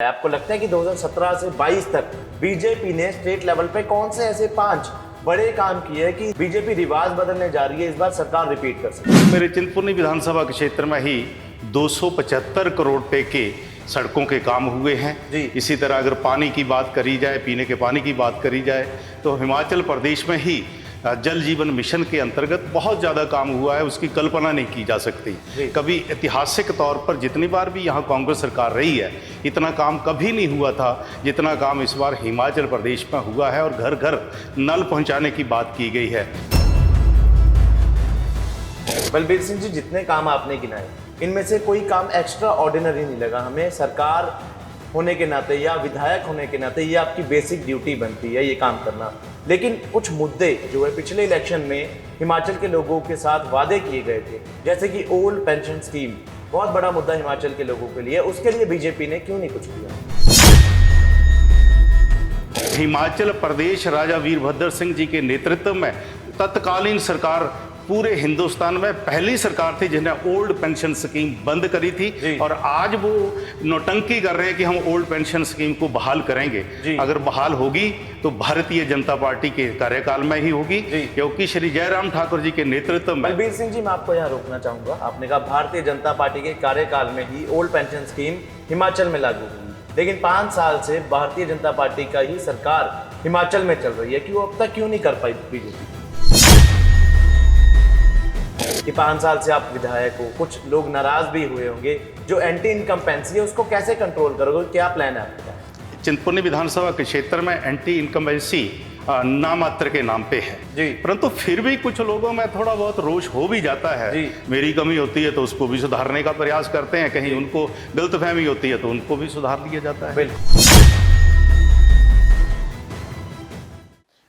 आपको लगता है कि 2017 से 22 तक बीजेपी ने स्टेट लेवल पे कौन से ऐसे 5 बड़े काम किए हैं कि बीजेपी रिवाज बदलने जा रही है, इस बार सरकार रिपीट कर सकती है? मेरे चिंतपूर्णी विधानसभा के क्षेत्र में ही 275 करोड़ रुपए के सड़कों के काम हुए हैं जी। इसी तरह अगर पानी की बात करी जाए, पीने के पानी की बात करी जाए, तो हिमाचल प्रदेश में ही जल जीवन मिशन के अंतर्गत बहुत ज़्यादा काम हुआ है, उसकी कल्पना नहीं की जा सकती। कभी ऐतिहासिक तौर पर जितनी बार भी यहाँ कांग्रेस सरकार रही है, इतना काम कभी नहीं हुआ था जितना काम इस बार हिमाचल प्रदेश में हुआ है और घर घर नल पहुँचाने की बात की गई है। बलबीर सिंह जी, जितने काम आपने गिनाए इनमें से कोई काम एक्स्ट्रा ऑर्डिनरी नहीं लगा हमें? सरकार होने के नाते या विधायक होने के नाते ये आपकी बेसिक ड्यूटी बनती है ये काम करना, लेकिन कुछ मुद्दे जो है पिछले इलेक्शन में हिमाचल के लोगों के साथ वादे किए गए थे, जैसे कि ओल्ड पेंशन स्कीम, बहुत बड़ा मुद्दा हिमाचल के लोगों के लिए, उसके लिए बीजेपी ने क्यों नहीं कुछ किया? हिमाचल प्रदेश राजा वीरभद्र सिंह जी के नेतृत्व में तत्कालीन सरकार पूरे हिंदुस्तान में पहली सरकार थी जिन्हें ओल्ड पेंशन स्कीम बंद करी थी और आज वो नौटंकी कर रहे हैं कि हम ओल्ड पेंशन स्कीम को बहाल करेंगे। अगर बहाल होगी तो भारतीय जनता पार्टी के कार्यकाल में ही होगी, क्योंकि श्री जयराम ठाकुर जी के नेतृत्व में। बलबीर सिंह जी, मैं आपको यहाँ रोकना चाहूंगा। आपने कहा भारतीय जनता पार्टी के कार्यकाल में ही ओल्ड पेंशन स्कीम हिमाचल में लागू हुई, लेकिन 5 साल से भारतीय जनता पार्टी का ही सरकार हिमाचल में चल रही है, कि वो अब तक क्यों नहीं कर पाई बीजेपी? कि 5 साल से आप विधायक हो, कुछ लोग नाराज भी हुए होंगे, जो एंटी इनकम्पेंसी है उसको कैसे कंट्रोल करोगे, क्या प्लान है आपका? चिंतपूर्णी विधानसभा के क्षेत्र में एंटी इनकम्बेंसी नामात्र के नाम पे है, परंतु फिर भी कुछ लोगों में थोड़ा बहुत रोष हो भी जाता है। मेरी कमी होती है तो उसको भी सुधारने का प्रयास करते हैं, कहीं उनको गलतफहमी होती है तो उनको भी सुधार लिया जाता है।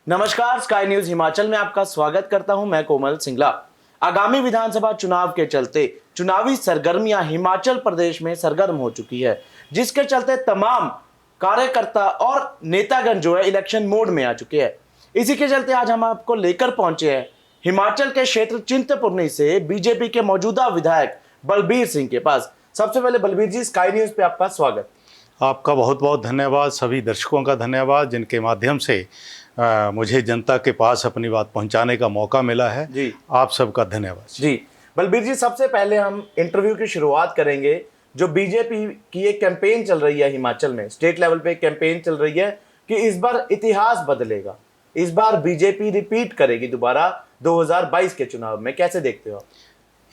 नमस्कार, स्काई न्यूज हिमाचल में आपका स्वागत करता हूं, मैं कोमल सिंगला। आगामी विधानसभा चुनाव के चलते चुनावी सरगर्मियां हिमाचल प्रदेश में सरगर्म हो चुकी है, जिसके चलते तमाम कार्यकर्ता और नेतागण जो है इलेक्शन मोड में आ चुके हैं। इसी के चलते आज हम आपको लेकर पहुंचे हैं हिमाचल के क्षेत्र चिंतपूर्णी से बीजेपी के मौजूदा विधायक बलबीर सिंह के पास। सबसे पहले बलबीर जी, स्काई न्यूज पे आपका स्वागत। आपका बहुत बहुत धन्यवाद, सभी दर्शकों का धन्यवाद जिनके माध्यम से मुझे जनता के पास अपनी बात पहुंचाने का मौका मिला है जी। आप सबका धन्यवाद जी। बलबीर जी, सबसे पहले हम इंटरव्यू की शुरुआत करेंगे। जो बीजेपी की एक कैंपेन चल रही है हिमाचल में, स्टेट लेवल पे एक कैंपेन चल रही है कि इस बार इतिहास बदलेगा, इस बार बीजेपी रिपीट करेगी दोबारा 2022 के चुनाव में, कैसे देखते हो आप?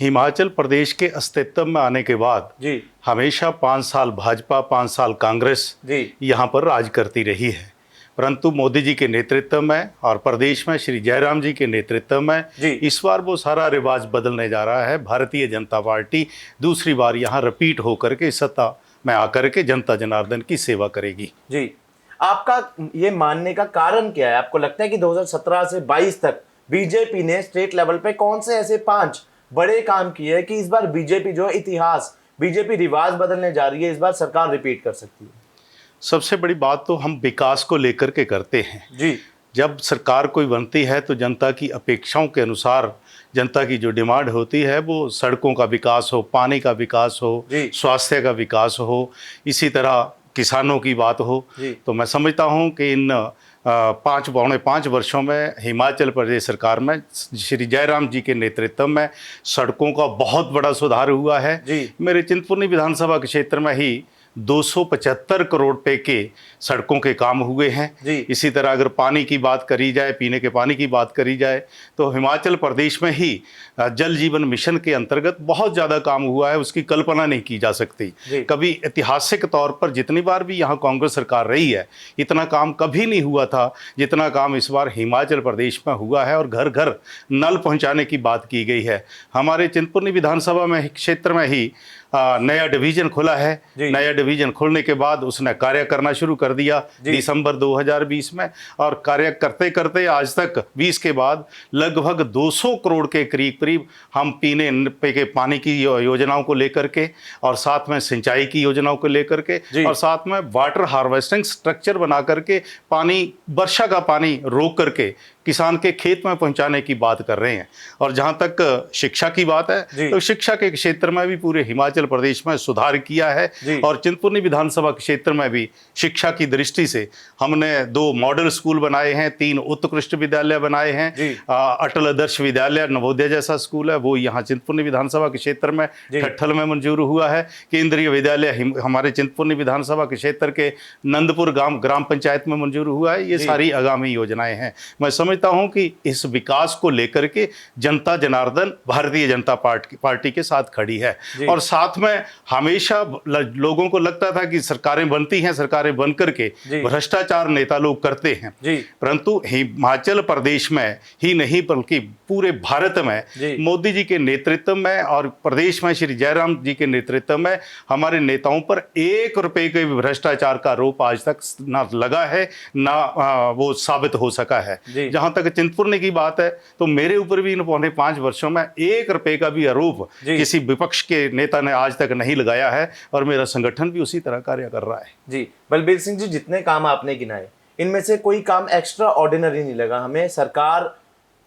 हिमाचल प्रदेश के अस्तित्व में आने के बाद जी हमेशा 5 साल भाजपा, 5 साल कांग्रेस जी यहाँ पर राज करती रही है, परंतु मोदी जी के नेतृत्व में और प्रदेश में श्री जयराम जी के नेतृत्व में इस बार वो सारा रिवाज बदलने जा रहा है। भारतीय जनता पार्टी दूसरी बार यहाँ रिपीट होकर के सत्ता में आकर के जनता जनार्दन की सेवा करेगी। जी, आपका ये मानने का कारण क्या है? आपको लगता है कि 2017 से 22 तक बीजेपी ने स्टेट लेवल पे कौन से ऐसे 5 बड़े काम किए हैं कि इस बार बीजेपी जो इतिहास, बीजेपी रिवाज बदलने जा रही है, इस बार सरकार रिपीट कर सकती है? सबसे बड़ी बात तो हम विकास को लेकर के करते हैं जी। जब सरकार कोई बनती है तो जनता की अपेक्षाओं के अनुसार जनता की जो डिमांड होती है वो सड़कों का विकास हो, पानी का विकास हो, स्वास्थ्य का विकास हो, इसी तरह किसानों की बात हो। तो मैं समझता हूँ कि इन 5 वर्षों में हिमाचल प्रदेश सरकार में श्री जयराम जी के नेतृत्व में सड़कों का बहुत बड़ा सुधार हुआ है। मेरे चिंतपूर्णी विधानसभा के क्षेत्र में ही 275 करोड़ रुपए के सड़कों के काम हुए हैं। इसी तरह अगर पानी की बात करी जाए, पीने के पानी की बात करी जाए, तो हिमाचल प्रदेश में ही जल जीवन मिशन के अंतर्गत बहुत ज़्यादा काम हुआ है, उसकी कल्पना नहीं की जा सकती। कभी ऐतिहासिक तौर पर जितनी बार भी यहाँ कांग्रेस सरकार रही है, इतना काम कभी नहीं हुआ था जितना काम इस बार हिमाचल प्रदेश में हुआ है और घर घर नल पहुँचाने की बात की गई है। हमारे चिंतपूर्णी विधानसभा में क्षेत्र में ही नया डिवीजन खुला है। नया डिवीजन खुलने के बाद उसने कार्य करना शुरू कर दिया दिसंबर 2020 में, और कार्य करते करते आज तक 20 के बाद लगभग 200 करोड़ के करीब हम पीने के पानी की योजनाओं को लेकर के और साथ में सिंचाई की योजनाओं को लेकर के और साथ में वाटर हार्वेस्टिंग स्ट्रक्चर बना करके पानी, वर्षा का पानी रोक करके किसान के खेत में पहुंचाने की बात कर रहे हैं। और जहां तक शिक्षा की बात है तो शिक्षा के क्षेत्र में भी पूरे हिमाचल प्रदेश में सुधार किया है। और चिंतपूर्णी विधानसभा क्षेत्र में भी शिक्षा की दृष्टि से हमने 2 मॉडल स्कूल बनाए हैं, 3 उत्कृष्ट विद्यालय बनाए हैं। अटल आदर्श विद्यालय नवोदय जैसा स्कूल है वो यहाँ चिंतपूर्णी विधानसभा के क्षेत्र में ठट्ठल में मंजूर हुआ है। केंद्रीय विद्यालय हमारे चिंतपूर्णी विधानसभा के क्षेत्र के नंदपुर ग्राम पंचायत में मंजूर हुआ है। ये सारी आगामी योजनाएं हैं। मैं समझता हूं कि इस विकास को लेकर के जनता जनार्दन भारतीय जनता पार्टी के साथ खड़ी है। और साथ में हमेशा लोगों को लगता था कि सरकारें बनती हैं, सरकारें बन करके भ्रष्टाचार नेता लोग करते हैं, परंतु हिमाचल प्रदेश में ही नहीं बल्कि पूरे भारत में मोदी जी के नेतृत्व में और प्रदेश में श्री जयराम जी के नेतृत्व में हमारे नेताओं पर 1 रुपए के भ्रष्टाचार का आरोप आज तक ना लगा है ना वो साबित हो सका है। जहां तक चिंतपूर्णी की बात है तो मेरे ऊपर भी इन पौने 5 वर्षों में 1 रुपए का भी आरोप किसी विपक्ष के नेता ने आज तक नहीं लगाया है और मेरा संगठन भी उसी तरह कार्य कर रहा है। जी बलबीर सिंह जी, जितने काम आपने गिनाए इनमें से कोई काम एक्स्ट्रा ऑर्डिनरी नहीं लगा हमें। सरकार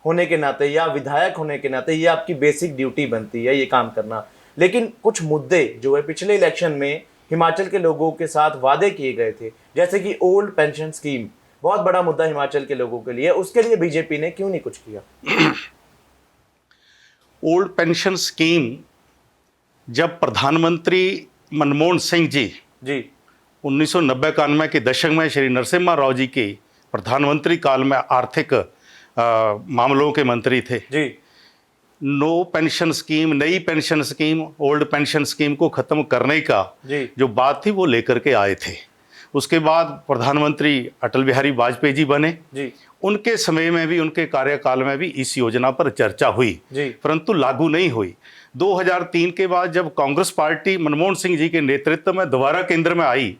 होने के नाते या विधायक होने के नाते ये आपकी बेसिक ड्यूटी बनती है ये काम करना, लेकिन कुछ मुद्दे जो है पिछले इलेक्शन में हिमाचल के लोगों के साथ वादे किए गए थे, जैसे कि ओल्ड पेंशन स्कीम, बहुत बड़ा मुद्दा हिमाचल के लोगों के लिए, उसके लिए बीजेपी ने क्यों नहीं कुछ किया? ओल्ड पेंशन स्कीम जब प्रधानमंत्री मनमोहन सिंह जी 1990-91 के दशक में श्री नरसिम्हा राव जी के प्रधानमंत्री काल में आर्थिक मामलों के मंत्री थे नो पेंशन स्कीम, नई pension scheme, old pension scheme को खत्म करने का जो बात थी वो लेकर के आए थे। उसके बाद प्रधानमंत्री अटल बिहारी वाजपेयी जी बने। उनके समय में भी, उनके कार्यकाल में भी इस योजना पर चर्चा हुई, परंतु लागू नहीं हुई। 2003 के बाद जब कांग्रेस पार्टी मनमोहन सिंह जी के नेतृत्व में दोबारा केंद्र में आई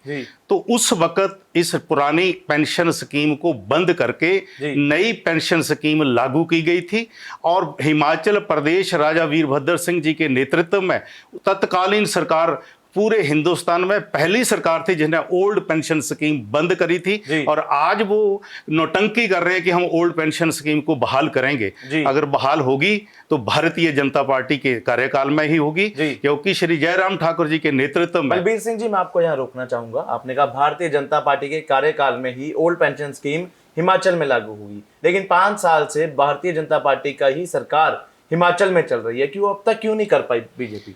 तो उस वक्त इस पुरानी पेंशन स्कीम को बंद करके नई पेंशन स्कीम लागू की गई थी। और हिमाचल प्रदेश राजा वीरभद्र सिंह जी के नेतृत्व में तत्कालीन सरकार पूरे हिंदुस्तान में पहली सरकार थी जिसने ओल्ड पेंशन स्कीम बंद करी थी। और आज वो नौटंकी कर रहे हैं कि हम ओल्ड पेंशन स्कीम को बहाल करेंगे। अगर बहाल होगी तो भारतीय जनता पार्टी के कार्यकाल में ही होगी, क्योंकि श्री जयराम ठाकुर जी के नेतृत्व में। बलबीर सिंह जी, मैं आपको यहाँ रोकना चाहूंगा। आपने कहा भारतीय जनता पार्टी के कार्यकाल में ही ओल्ड पेंशन स्कीम हिमाचल में लागू हुई, लेकिन 5 साल से भारतीय जनता पार्टी का ही सरकार हिमाचल में चल रही है, क्यों अब तक क्यों नहीं कर पाई बीजेपी?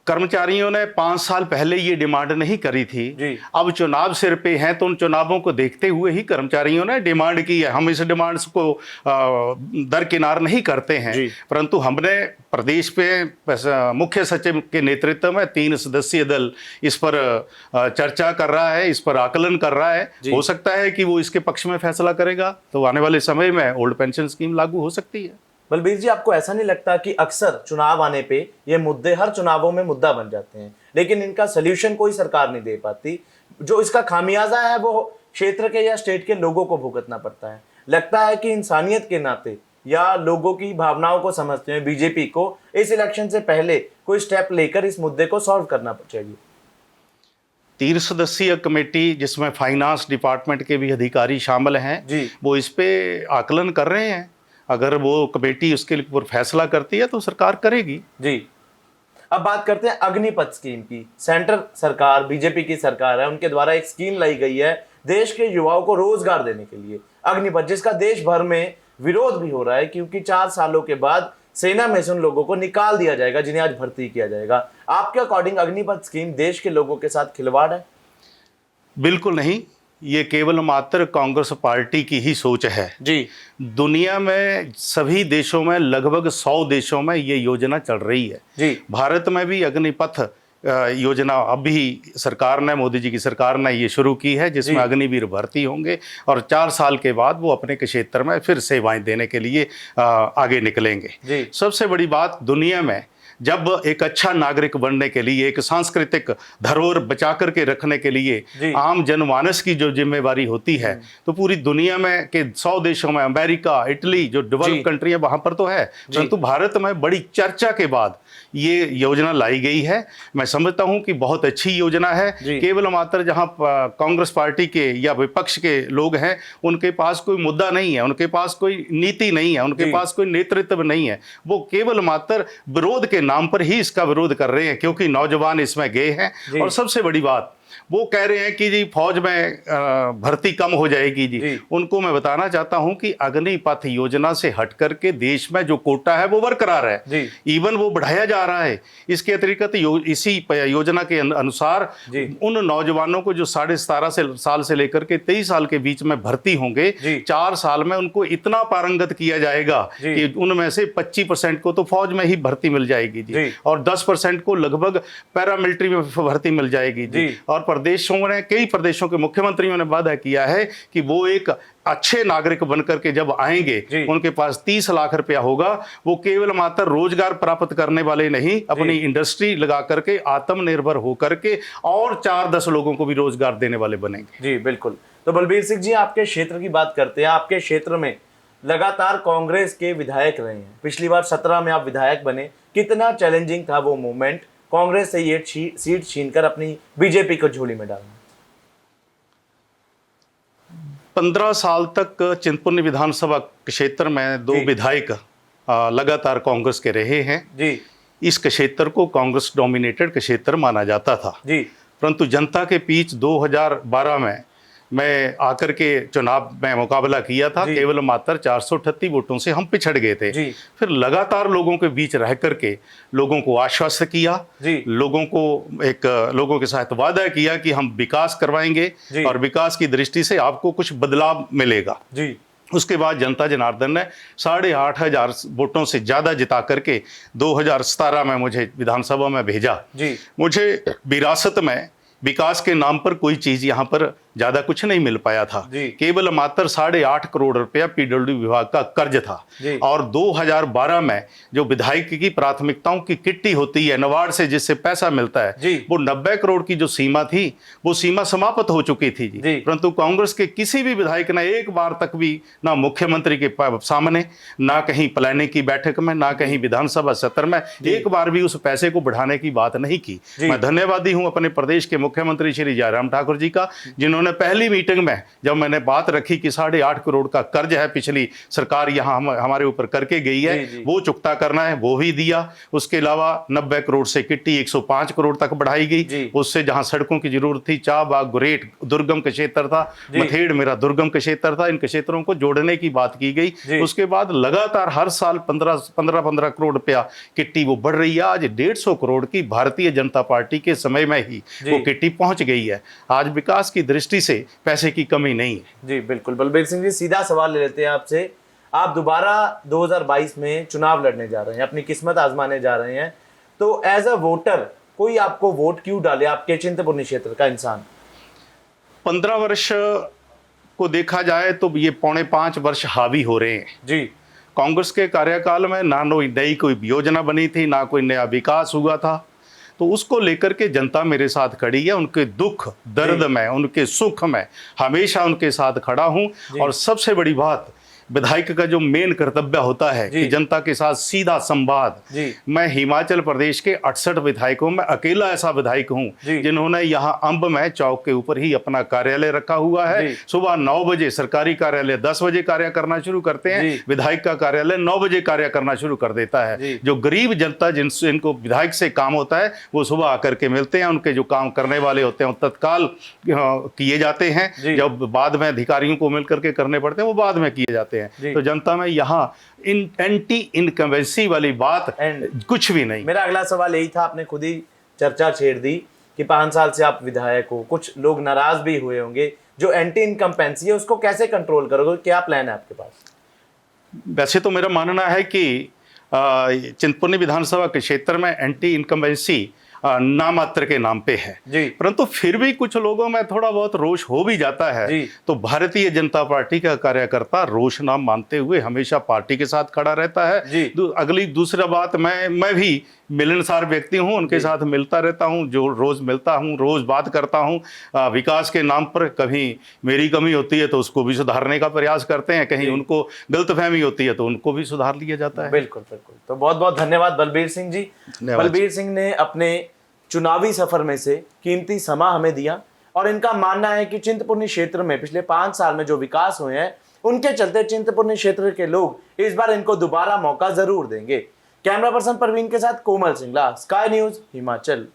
कर्मचारियों ने 5 साल पहले ये डिमांड नहीं करी थी। अब चुनाव सिर पे हैं तो उन चुनावों को देखते हुए ही कर्मचारियों ने डिमांड की है। हम इस डिमांड्स को दरकिनार नहीं करते हैं, परंतु हमने प्रदेश पे मुख्य सचिव के नेतृत्व में 3 सदस्यीय दल इस पर चर्चा कर रहा है, इस पर आकलन कर रहा है। हो सकता है कि वो इसके पक्ष में फैसला करेगा तो आने वाले समय में ओल्ड पेंशन स्कीम लागू हो सकती है। बलबीर जी, आपको ऐसा नहीं लगता कि अक्सर चुनाव आने पे ये मुद्दे हर चुनावों में मुद्दा बन जाते हैं, लेकिन इनका सलूशन कोई सरकार नहीं दे पाती? जो इसका खामियाजा है वो क्षेत्र के या स्टेट के लोगों को भुगतना पड़ता है। लगता है कि इंसानियत के नाते या लोगों की भावनाओं को समझते हुए बीजेपी को इस इलेक्शन से पहले कोई स्टेप लेकर इस मुद्दे को सॉल्व करना चाहिए। 3 सदस्यीय कमेटी जिसमें फाइनेंस डिपार्टमेंट के भी अधिकारी शामिल हैं, वो इस पे आकलन कर रहे हैं। अगर वो कमेटी उसके ऊपर फैसला करती है तो सरकार करेगी। अब बात करते हैं अग्निपथ स्कीम की। सेंटर सरकार, बीजेपी की सरकार है, उनके द्वारा एक स्कीम लाई गई है देश के युवाओं को रोजगार देने के लिए, अग्निपथ, जिसका देश भर में विरोध भी हो रहा है क्योंकि 4 सालों के बाद सेना में से उन लोगों को निकाल दिया जाएगा जिन्हें आज भर्ती किया जाएगा। आपके अकॉर्डिंग अग्निपथ स्कीम देश के लोगों के साथ खिलवाड़ है? बिल्कुल नहीं, ये केवल मात्र कांग्रेस पार्टी की ही सोच है। दुनिया में सभी देशों में, लगभग 100 देशों में ये योजना चल रही है। भारत में भी अग्निपथ योजना अभी सरकार ने, मोदी जी की सरकार ने ये शुरू की है, जिसमें अग्निवीर भर्ती होंगे और 4 साल के बाद वो अपने क्षेत्र में फिर सेवाएं देने के लिए आगे निकलेंगे। सबसे बड़ी बात, दुनिया में जब एक अच्छा नागरिक बनने के लिए, एक सांस्कृतिक धरोहर बचा करके रखने के लिए आम जनमानस की जो जिम्मेवारी होती है, तो पूरी दुनिया में के 100 देशों में, अमेरिका, इटली, जो डेवलप कंट्री है वहां पर तो है, परंतु भारत में बड़ी चर्चा के बाद ये योजना लाई गई है। मैं समझता हूं कि बहुत अच्छी योजना है। केवल मात्र जहां कांग्रेस पार्टी के या विपक्ष के लोग हैं, उनके पास कोई मुद्दा नहीं है, उनके पास कोई नीति नहीं है, उनके पास कोई नेतृत्व नहीं है। वो केवल मात्र विरोध के नाम पर ही इसका विरोध कर रहे हैं, क्योंकि नौजवान इसमें गए हैं। और सबसे बड़ी बात, वो कह रहे हैं कि जी फौज में भर्ती कम हो जाएगी जी। उनको मैं बताना चाहता हूं कि अग्निपथ योजना से हट करके देश में जो कोटा है वो बरकरार है, इवन वो बढ़ाया जा रहा है। इसके अतिरिक्त इसी योजना के अनुसार उन नौजवानों को जो 17.5 साल से लेकर के 23 साल के बीच में भर्ती होंगे, 4 साल में उनको इतना पारंगत किया जाएगा कि उनमें से 25% को तो फौज में ही भर्ती मिल जाएगी जी, और 10% को लगभग पैरामिलिट्री में भर्ती मिल जाएगी जी। और कई प्रदेशों के मुख्यमंत्रियों ने वादा किया है कि वो एक अच्छे नागरिक बनकर के जब आएंगे, उनके पास 30 लाख रुपया होगा। वो केवल मात्र रोजगार प्राप्त करने वाले नहीं, अपनी इंडस्ट्री लगा करके आत्मनिर्भर होकर के और 4-10 लोगों को भी रोजगार देने वाले बनेंगे। जी बिल्कुल। तो बलबीर सिंह जी, आपके क्षेत्र की बात करते हैं। आपके क्षेत्र में लगातार कांग्रेस के विधायक रहे हैं, पिछली बार 17 में आप विधायक बने। कितना चैलेंजिंग था वो मूवमेंट, कांग्रेस से ये सीट छीनकर अपनी बीजेपी को झोली में डालना? 15 साल तक चिंतपूर्णी विधानसभा क्षेत्र में 2 विधायक लगातार कांग्रेस के रहे हैं जी। इस क्षेत्र को कांग्रेस डोमिनेटेड क्षेत्र माना जाता था जी, परंतु जनता के बीच 2012 में मैं आकर के चुनाव में मुकाबला किया था, केवल मात्र 438 वोटों से हम पिछड़ गए थे। फिर लगातार लोगों के बीच रह करके लोगों को आश्वस्त किया, लोगों के साथ वादा किया कि हम विकास करवाएंगे और विकास की दृष्टि से आपको कुछ बदलाव मिलेगा जी। उसके बाद जनता जनार्दन ने 8,500 वोटों से ज्यादा जिता करके 2017 में मुझे विधानसभा में भेजा जी। मुझे विरासत में विकास के नाम पर कोई चीज यहाँ पर ज्यादा कुछ नहीं मिल पाया था, केवल मात्र 8.5 करोड़ रुपया पीडब्ल्यू विभाग का कर्ज था। और 2012 में जो विधायक की प्राथमिकताओं की किट्टी होती है, नबार्ड से जिससे पैसा मिलता है, वो 90 करोड़ की जो सीमा थी, वो सीमा समाप्त हो चुकी थी जी। परंतु कांग्रेस के किसी भी विधायक ने एक बार तक भी ना मुख्यमंत्री के सामने, ना कहीं प्लानिंग की बैठक में, ना कहीं विधानसभा सत्र में एक बार भी उस पैसे को बढ़ाने की बात नहीं की। मैं धन्यवादी हूं अपने प्रदेश के मुख्यमंत्री श्री जयराम ठाकुर जी का, जिन्होंने पहली मीटिंग में जब मैंने बात रखी कि 8.5 करोड़ का कर्ज है, पिछली सरकार यहाँ हमारे ऊपर करके गई है, वो चुकता करना है, वो भी दिया। उसके अलावा 90 करोड़ से किट्टी 105 करोड़ तक बढ़ाई गई। उससे जहां सड़कों की जरूरत थी, चाबाग, गुरेट दुर्गम का क्षेत्र था, मथेड़ मेरा दुर्गम का क्षेत्र था, इन क्षेत्रों को जोड़ने की बात की गई। उसके बाद लगातार हर साल 15 करोड़ रुपया किट्टी वो बढ़ रही है। आज 150 करोड़ की भारतीय जनता पार्टी के समय में ही वो किट्टी पहुंच गई है। आज विकास की दृष्टि से पैसे की कमी नहीं है जी। बिल्कुल बलबीर सिंह जी, सीधा सवाल ले लेते हैं आपसे। आप दोबारा 2022 में चुनाव लड़ने जा रहे हैं, अपनी किस्मत आजमाने जा रहे हैं, तो एज अ वोटर कोई आपको वोट क्यों डाले, आपके चिंतपूर्णी क्षेत्र का इंसान? 15 वर्ष को देखा जाए तो ये 4.5 वर्ष हावी हो रहे हैं जी। कांग्रेस के कार्यकाल में ना नई कोई योजना बनी थी, ना कोई नया विकास हुआ था, तो उसको लेकर के जनता मेरे साथ खड़ी है। उनके दुख दर्द में, उनके सुख में हमेशा उनके साथ खड़ा हूं। और सबसे बड़ी बात, विधायक का जो मेन कर्तव्य होता है कि जनता के साथ सीधा संवाद। मैं हिमाचल प्रदेश के 68 विधायकों में अकेला ऐसा विधायक हूं जिन्होंने यहाँ अंब में चौक के ऊपर ही अपना कार्यालय रखा हुआ है। सुबह 9 बजे सरकारी कार्यालय 10 बजे कार्य करना शुरू करते हैं, विधायक का कार्यालय 9 बजे कार्य करना शुरू कर देता है। जो गरीब जनता जिनको विधायक से काम होता है, वो सुबह आकर के मिलते हैं। उनके जो काम करने वाले होते हैं वो तत्काल किए जाते हैं, जब बाद में अधिकारियों को मिलकर के करने पड़ते हैं वो बाद में किए जाते हैं। तो जनता में यहाँ एंटी इनकम्बेंसी वाली बात कुछ भी नहीं। मेरा अगला सवाल यही था, आपने खुद ही चर्चा छेड़ दी कि 5 साल से आप विधायक हो, कुछ लोग नाराज भी हुए होंगे। जो एंटी इनकम्बेंसी है उसको कैसे कंट्रोल करोगे, क्या प्लान है आपके पास? वैसे तो मेरा मानना है कि चिंतपूर्णी विधानसभा के क्षेत्र में एंटी इनकम्बेंसी नामात्र के नाम पे है, परंतु फिर भी कुछ लोगों में थोड़ा बहुत रोष हो भी जाता है। तो भारतीय जनता पार्टी का कार्यकर्ता रोष ना मानते हुए हमेशा पार्टी के साथ खड़ा रहता है। दूसरा बात, मैं भी मिलनसार व्यक्ति हूँ, उनके साथ मिलता रहता हूँ, जो रोज़ मिलता हूँ, रोज़ बात करता हूँ। विकास के नाम पर कभी मेरी कमी होती है तो उसको भी सुधारने का प्रयास करते हैं, कहीं उनको गलतफहमी होती है तो उनको भी सुधार लिया जाता है। बिल्कुल बिल्कुल। तो बहुत बहुत धन्यवाद बलबीर सिंह जी। बलबीर सिंह ने अपने चुनावी सफर में से कीमती समय हमें दिया और इनका मानना है कि चिंतपूर्णी क्षेत्र में पिछले 5 साल में जो विकास हुए हैं उनके चलते चिंतपूर्णी क्षेत्र के लोग इस बार इनको दोबारा मौका जरूर देंगे। कैमरा पर्सन परवीन के साथ कोमल सिंगला, स्काई न्यूज, हिमाचल।